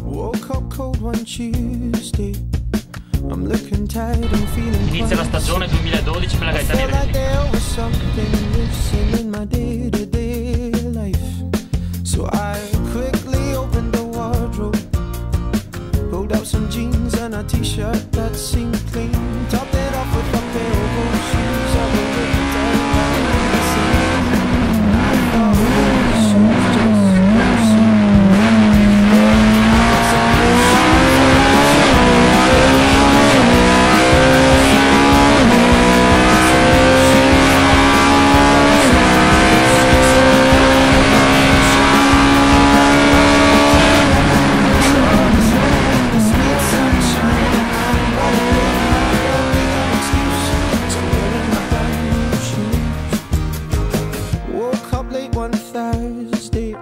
Woke up cold one Tuesday. I'm looking tired and feeling Inizia la stagione 2012 per la Gaetani like Redding. there was something missing in my day-to-day life. So I quickly opened the wardrobe, pulled out some jeans and a t-shirt that seemed clean, topped it off with a pair of old shoes I was ripped around the seam. I thought those shoes just Thursday,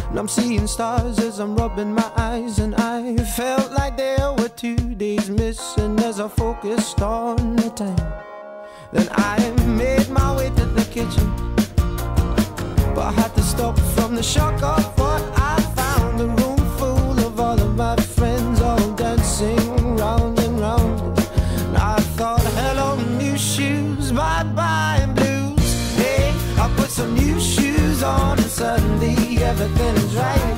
and I'm seeing stars as I'm rubbing my eyes, and I felt like there were 2 days missing as I focused on the time. Then I made my way to the kitchen, but I had to stop from the shock of what I found. A room full of all of my friends, all dancing round and round. And I thought, hello new shoes, bye-bye blues. Hey, I put some new shoes on and suddenly everything is right.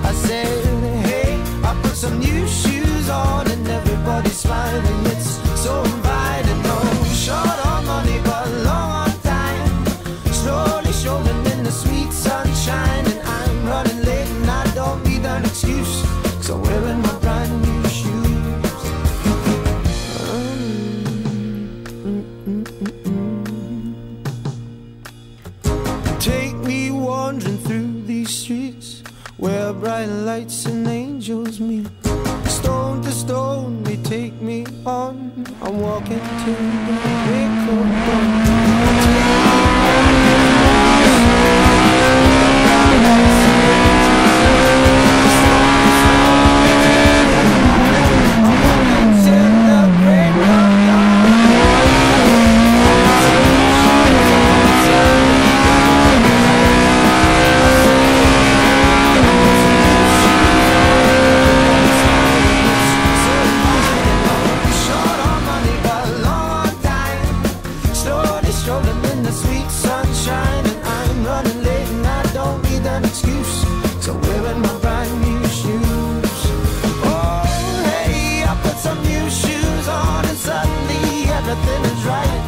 I said, hey, I put some new shoes on and everybody's smiling. It's so inviting. No short on money but long on time, slowly strolling in the sweet sunshine. And I'm running late and I don't need an excuse, 'cause I'm wearing my brand new shoes. Take me wandering through these streets where bright lights and angels meet. Stone to stone they take me on. I'm walking to the break of dawn. Strolling in the sweet sunshine, and I'm running late and I don't need an excuse, so I'm wearing my brand new shoes. Oh hey, I put some new shoes on and suddenly everything is right.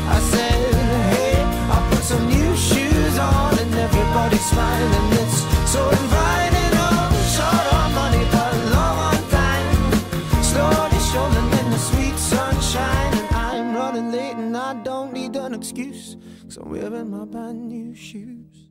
I said hey, I put some new shoes on and everybody's smiling. It's so inviting. Oh, short on money but long on time, slowly strolling in the sweet sunshine, and I'm running late and I don't need an excuse, 'cause I'm wearing my brand new shoes.